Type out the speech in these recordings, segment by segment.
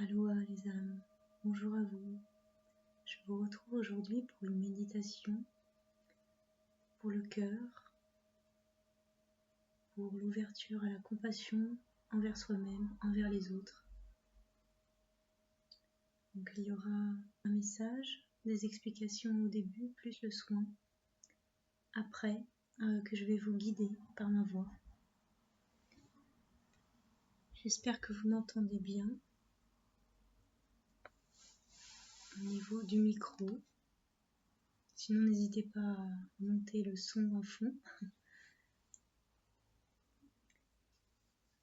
Aloha les âmes, bonjour à vous. Je vous retrouve aujourd'hui pour une méditation pour le cœur, pour l'ouverture à la compassion envers soi-même, envers les autres. Donc il y aura un message, des explications au début, plus le soin après que je vais vous guider par ma voix. J'espère que vous m'entendez bien au niveau du micro. Sinon n'hésitez pas à monter le son à fond.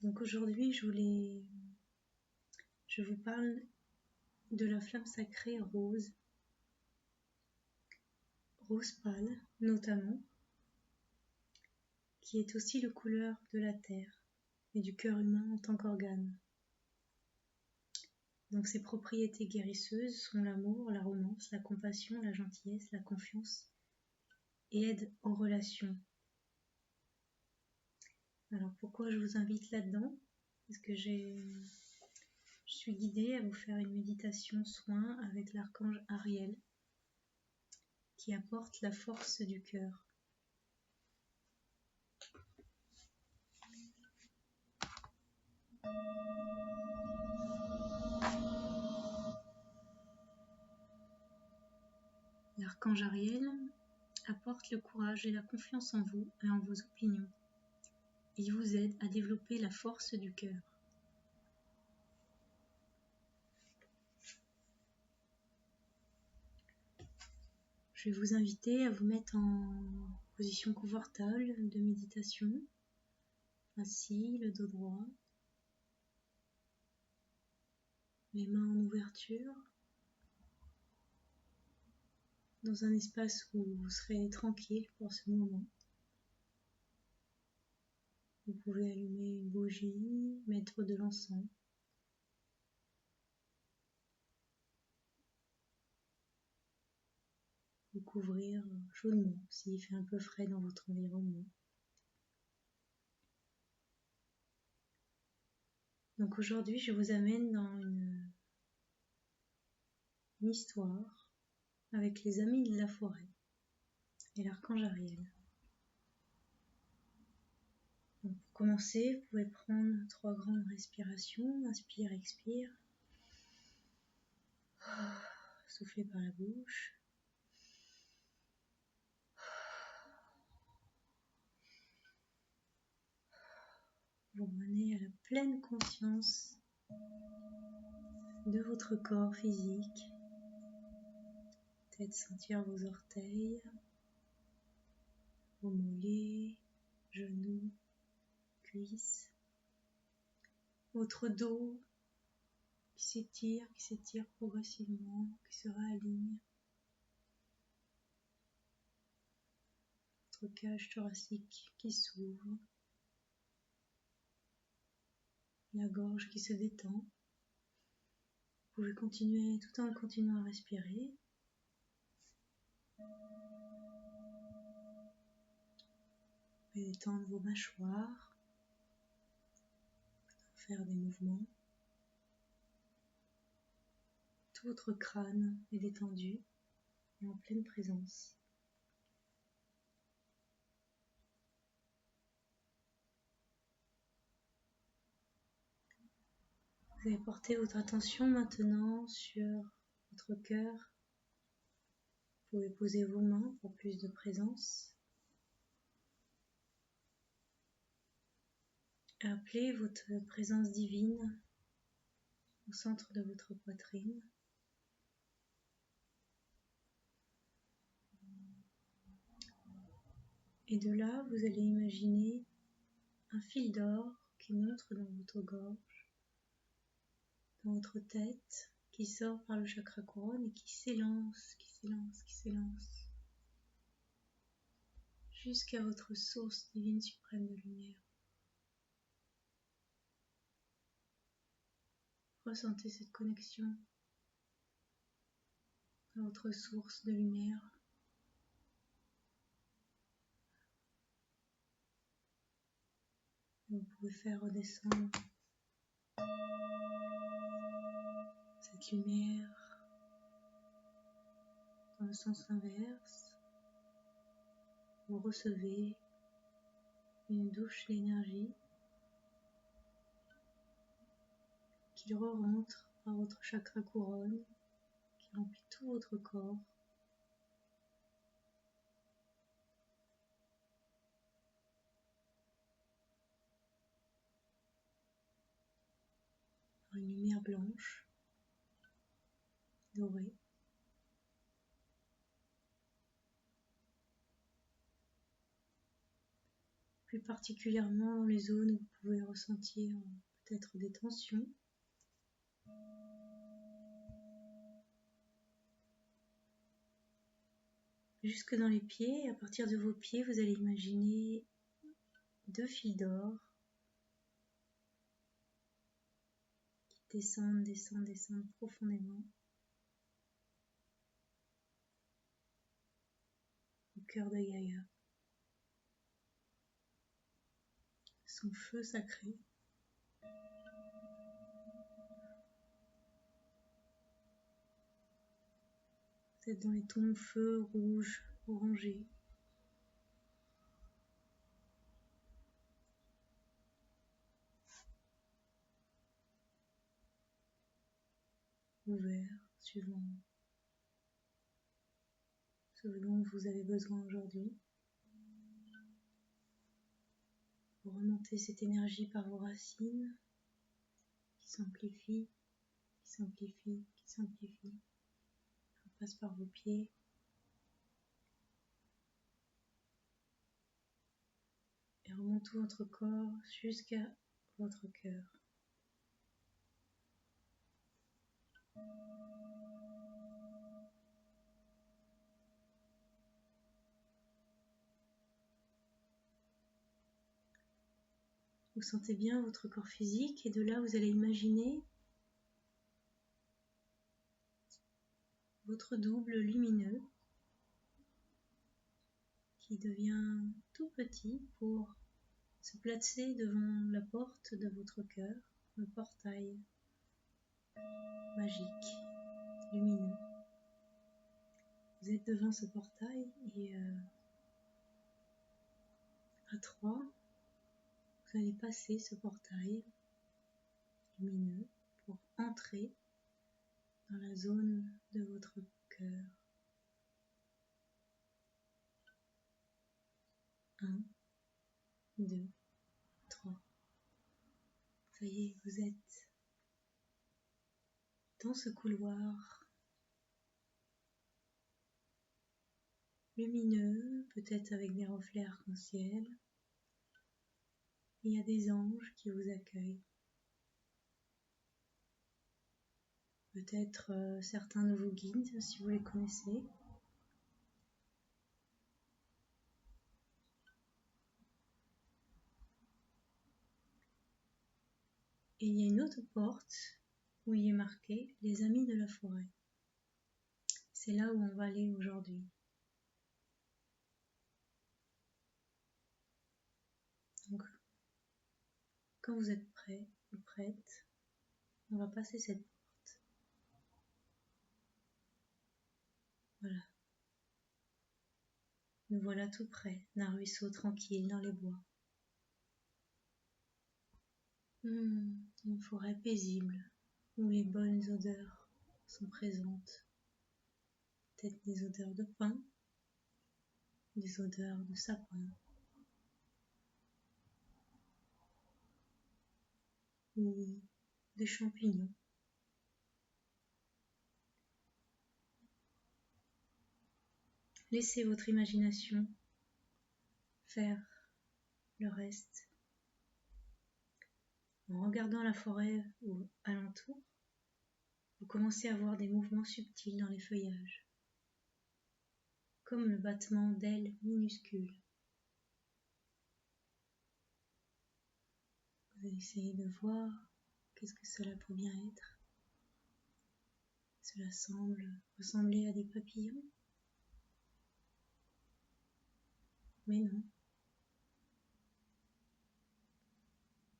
Donc aujourd'hui je vous parle de la flamme sacrée rose pâle notamment, qui est aussi la couleur de la terre et du cœur humain en tant qu'organe. Donc ses propriétés guérisseuses sont l'amour, la romance, la compassion, la gentillesse, la confiance et aide aux relations. Alors pourquoi je vous invite là-dedans? Parce que je suis guidée à vous faire une méditation soin avec l'archange Ariel qui apporte la force du cœur. L'archange Ariel apporte le courage et la confiance en vous et en vos opinions. Il vous aide à développer la force du cœur. Je vais vous inviter à vous mettre en position confortable de méditation, assis, le dos droit, les mains en ouverture, dans un espace où vous serez tranquille pour ce moment. Vous pouvez allumer une bougie, mettre de l'encens. Vous couvrir chaudement s'il fait un peu frais dans votre environnement. Donc aujourd'hui, je vous amène dans une histoire avec les amis de la forêt et l'archange Ariel. Donc pour commencer, vous pouvez prendre 3 grandes respirations. Inspire, expire. Soufflez par la bouche. Vous revenez à la pleine conscience de votre corps physique. Peut-être sentir vos orteils, vos mollets, genoux, cuisses, votre dos qui s'étire progressivement, qui se réaligne, votre cage thoracique qui s'ouvre, la gorge qui se détend. Vous pouvez continuer tout en continuant à respirer. Vous pouvez détendre vos mâchoires, faire des mouvements. Tout votre crâne est détendu et en pleine présence. Vous allez porter votre attention maintenant sur votre cœur. Vous pouvez poser vos mains pour plus de présence. Appelez votre présence divine au centre de votre poitrine. Et de là, vous allez imaginer un fil d'or qui montre dans votre gorge, dans votre tête, qui sort par le chakra couronne et qui s'élance, jusqu'à votre source divine suprême de lumière. Ressentez cette connexion à votre source de lumière. Vous pouvez faire redescendre Petite lumière dans le sens inverse. Vous recevez une douche d'énergie qui re-rentre par votre chakra couronne, qui remplit tout votre corps. Par une lumière blanche, dorée. Plus particulièrement dans les zones où vous pouvez ressentir peut-être des tensions. Jusque dans les pieds, et à partir de vos pieds, vous allez imaginer 2 fils d'or qui descendent profondément au cœur de Gaïa. Son feu sacré. Vous êtes dans les tons de feu rouge, orangé. Ou vert, suivant ce dont vous avez besoin aujourd'hui. Vous remontez cette énergie par vos racines qui s'amplifient, qui s'amplifient. Elle passe par vos pieds. Et remonte tout votre corps jusqu'à votre cœur. Vous sentez bien votre corps physique et de là vous allez imaginer votre double lumineux qui devient tout petit pour se placer devant la porte de votre cœur, le portail magique, lumineux. Vous êtes devant ce portail et à 3, vous allez passer ce portail lumineux pour entrer dans la zone de votre cœur. 1, 2, 3. Ça y est, vous êtes dans ce couloir lumineux, peut-être avec des reflets arc-en-ciel. Il y a des anges qui vous accueillent. Peut-être certains de vos guides, si vous les connaissez. Et il y a une autre porte où il est marqué « Les amis de la forêt ». C'est là où on va aller aujourd'hui. Donc, quand vous êtes prêt ou prête, on va passer cette porte. Voilà. Nous voilà tout près d'un ruisseau tranquille dans les bois. Une forêt paisible où les bonnes odeurs sont présentes. Peut-être des odeurs de pin, des odeurs de sapin ou des champignons. Laissez votre imagination faire le reste. En regardant la forêt ou alentour, vous commencez à voir des mouvements subtils dans les feuillages, comme le battement d'ailes minuscules. Vous allez essayer de voir qu'est-ce que cela peut bien être. Cela semble ressembler à des papillons. Mais non.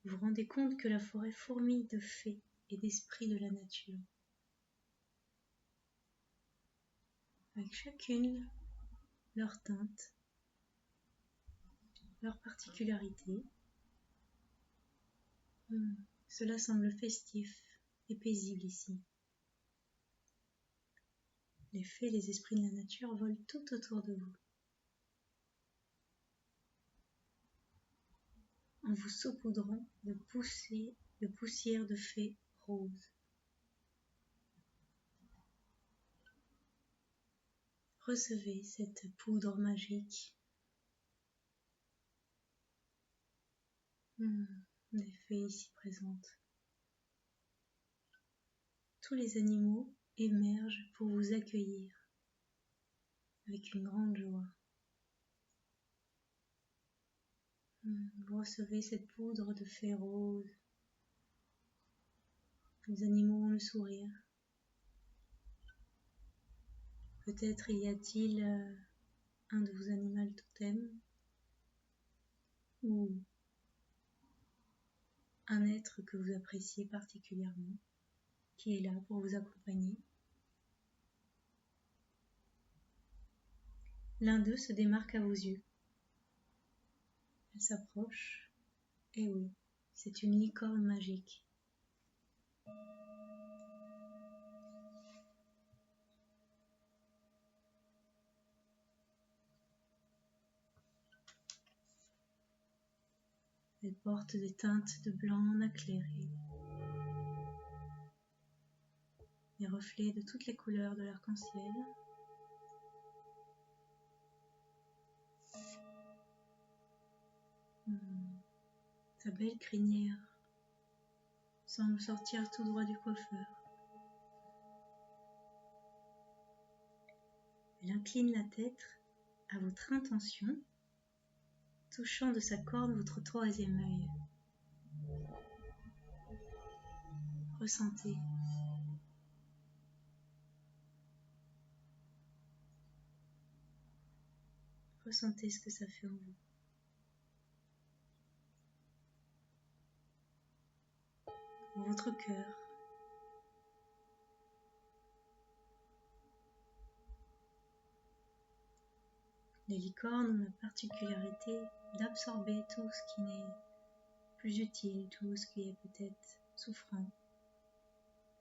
Vous vous rendez compte que la forêt fourmille de fées et d'esprits de la nature. avec chacune leur teinte, leur particularité. Cela semble festif et paisible ici. Les fées et les esprits de la nature volent tout autour de vous, en vous saupoudrant de poussière de fées roses. Recevez cette poudre magique. Des fées ici présentes. Tous les animaux émergent pour vous accueillir avec une grande joie. Vous recevez cette poudre de fées roses. Les animaux ont le sourire. Peut-être y a-t-il un de vos animaux totems ou un être que vous appréciez particulièrement qui est là pour vous accompagner. L'un d'eux se démarque à vos yeux. Elle s'approche. Et oui, c'est une licorne magique. Elle porte des teintes de blanc éclairé, des reflets de toutes les couleurs de l'arc-en-ciel. Sa belle crinière semble sortir tout droit du coiffeur. Elle incline la tête à votre intention, touchant de sa corne votre troisième œil. Ressentez. Ressentez ce que ça fait en vous. Dans votre cœur. Les licornes ont la particularité d'absorber tout ce qui n'est plus utile, tout ce qui est peut-être souffrant.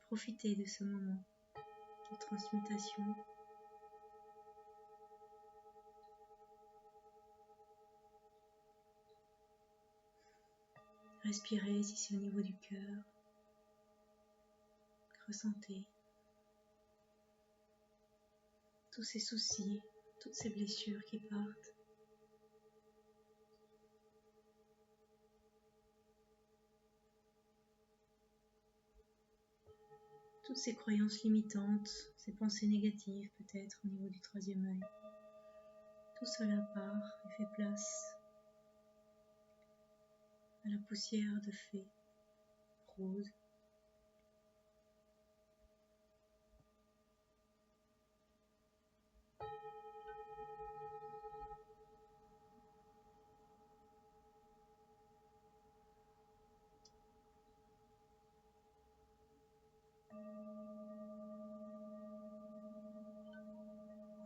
Profitez de ce moment de transmutation. Respirez si c'est au niveau du cœur. Ressentez tous ces soucis, toutes ces blessures qui partent. Toutes ces croyances limitantes, ces pensées négatives peut-être au niveau du troisième œil. Tout cela part et fait place à la poussière de fées roses.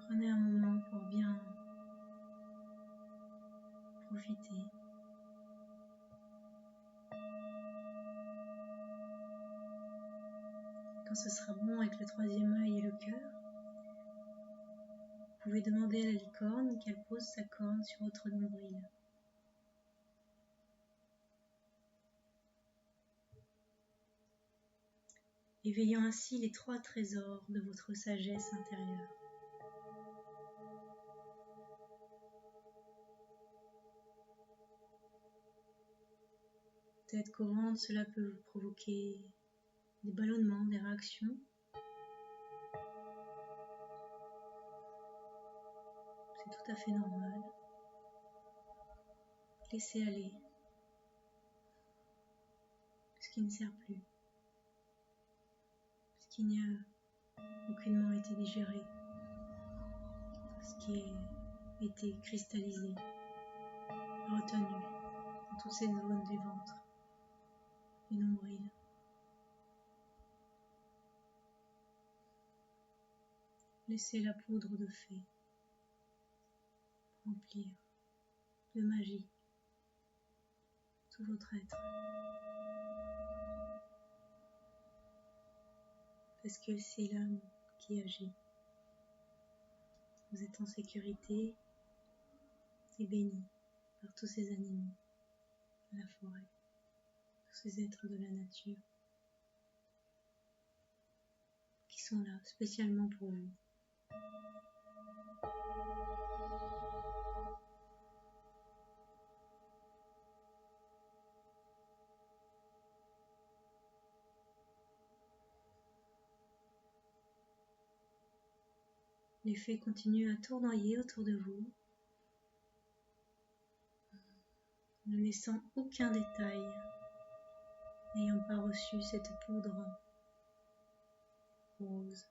Prenez un moment pour bien profiter. Quand ce sera bon avec le troisième œil et le cœur, vous pouvez demander à la licorne qu'elle pose sa corne sur votre nombril. Éveillant ainsi les 3 trésors de votre sagesse intérieure. Peut-être qu'au ventre, cela peut vous provoquer des ballonnements, des réactions. C'est tout à fait normal. Laissez aller ce qui ne sert plus, ce qui n'a aucunement été digéré, ce qui a été cristallisé, retenu dans toutes ces zones du ventre, du nombril. Laissez la poudre de fée remplir de magie tout votre être. Parce que c'est l'âme qui agit. Vous êtes en sécurité et béni par tous ces animaux de la forêt, tous ces êtres de la nature qui sont là spécialement pour vous. Les fées continuent à tournoyer autour de vous, ne laissant aucun détail, n'ayant pas reçu cette poudre rose.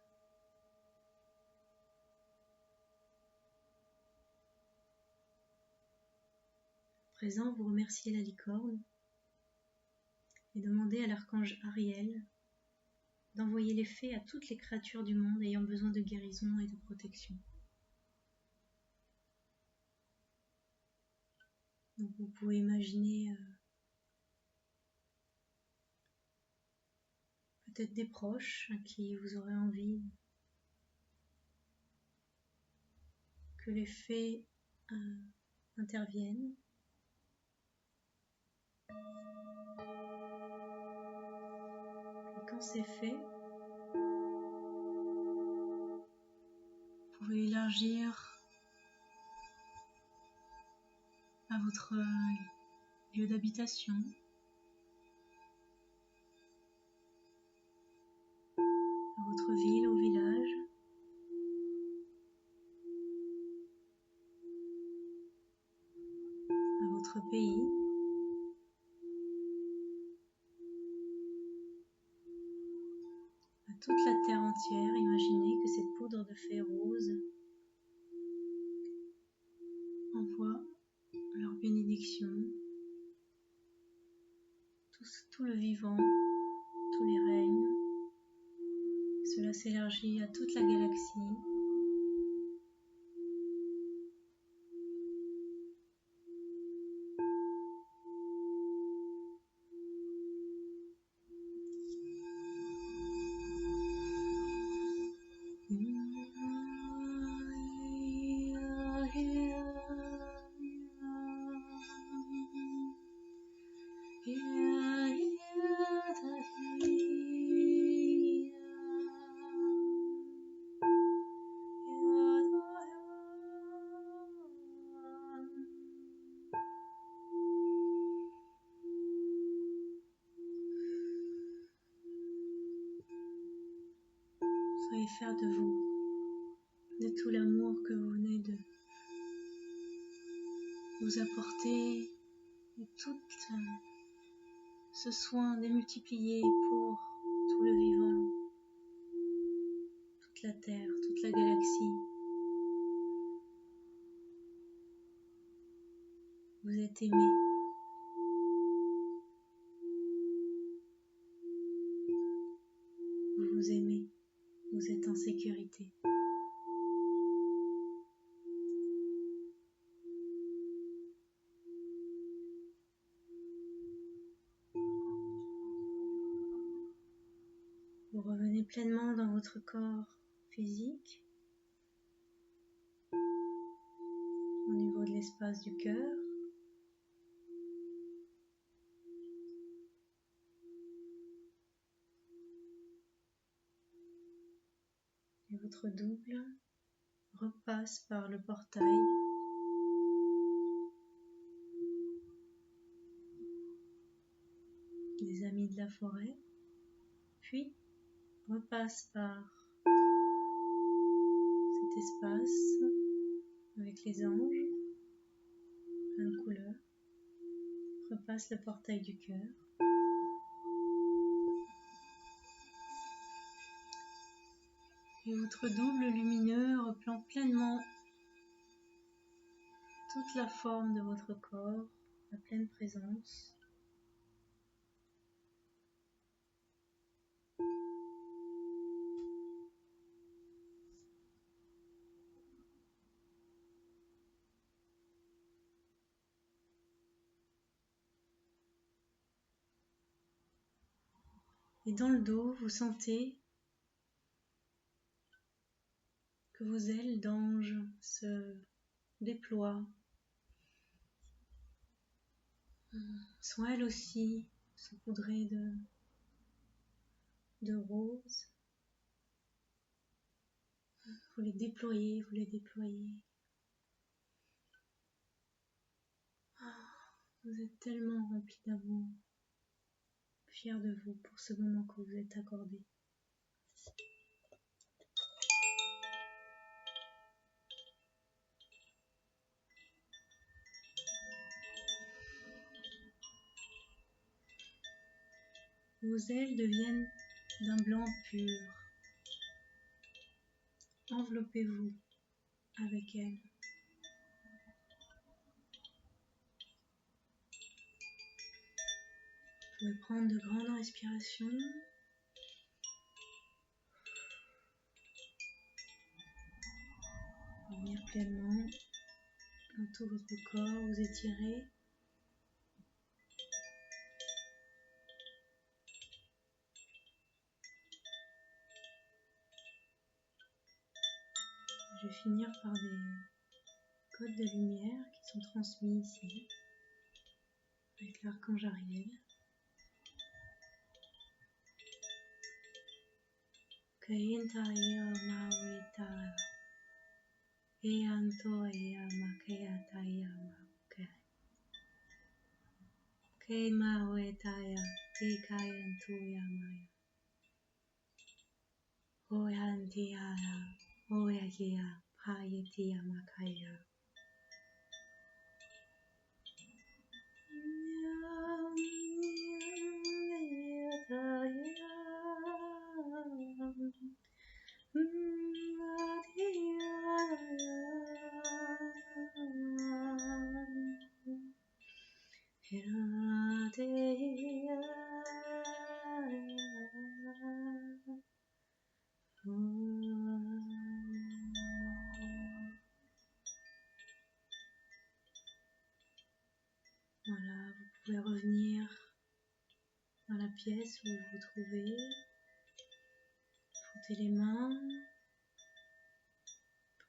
À présent, vous remerciez la licorne et demandez à l'archange Ariel d'envoyer les fées à toutes les créatures du monde ayant besoin de guérison et de protection. Donc vous pouvez imaginer peut-être des proches à qui vous aurez envie que les fées interviennent. Et quand c'est fait, vous pouvez élargir à votre lieu d'habitation, à votre ville, au village, à votre pays, à toute la terre entière. Imaginez que cette poudre de fée rose envoie leur bénédiction, tout le vivant, tous les règnes. Cela s'élargit à toute la galaxie. Soyez fiers de vous, de tout l'amour que vous venez de vous apporter, et tout ce soin démultiplié pour tout le vivant, toute la terre, toute la galaxie. Vous êtes aimés. Vous vous aimez. Vous êtes en sécurité. Vous revenez pleinement dans votre corps physique, au niveau de l'espace du cœur. Et votre double repasse par le portail des amis de la forêt, puis repasse par cet espace avec les anges, plein de couleurs, repasse le portail du cœur. Et votre double lumineux reprend pleinement toute la forme de votre corps, la pleine présence. Et dans le dos, vous sentez que vos ailes d'ange se déploient, sont elles aussi saupoudrées de rose. Vous les déployez, vous les déployez. Vous êtes tellement rempli d'amour, fier de vous pour ce moment que vous êtes accordé. Vos ailes deviennent d'un blanc pur. Enveloppez-vous avec elles. Vous pouvez prendre de grandes respirations. Revenir pleinement dans tout votre corps, vous étirez. Je vais finir par des codes de lumière qui sont transmis ici avec l'archange Ariel. Kaintaya Mawita Eantoya Makayataya Mauke Kaimawetaya Tikayantuya Maya Oyantiara Oyakia Payatia Makaya Voilà, vous pouvez revenir dans la pièce où vous vous trouvez, frotter les mains,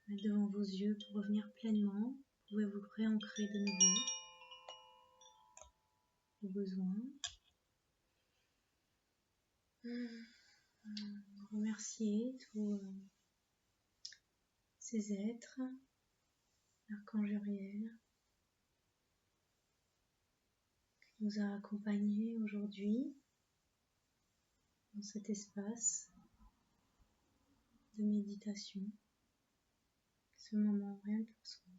mettre devant vos yeux pour revenir pleinement. Vous pouvez vous réancrer de nouveau au besoin. Remercier tous ces êtres, l'archange Uriel, qui nous a accompagnés aujourd'hui dans cet espace de méditation, ce moment rien que pour soi.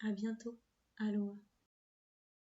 À bientôt, Aloha.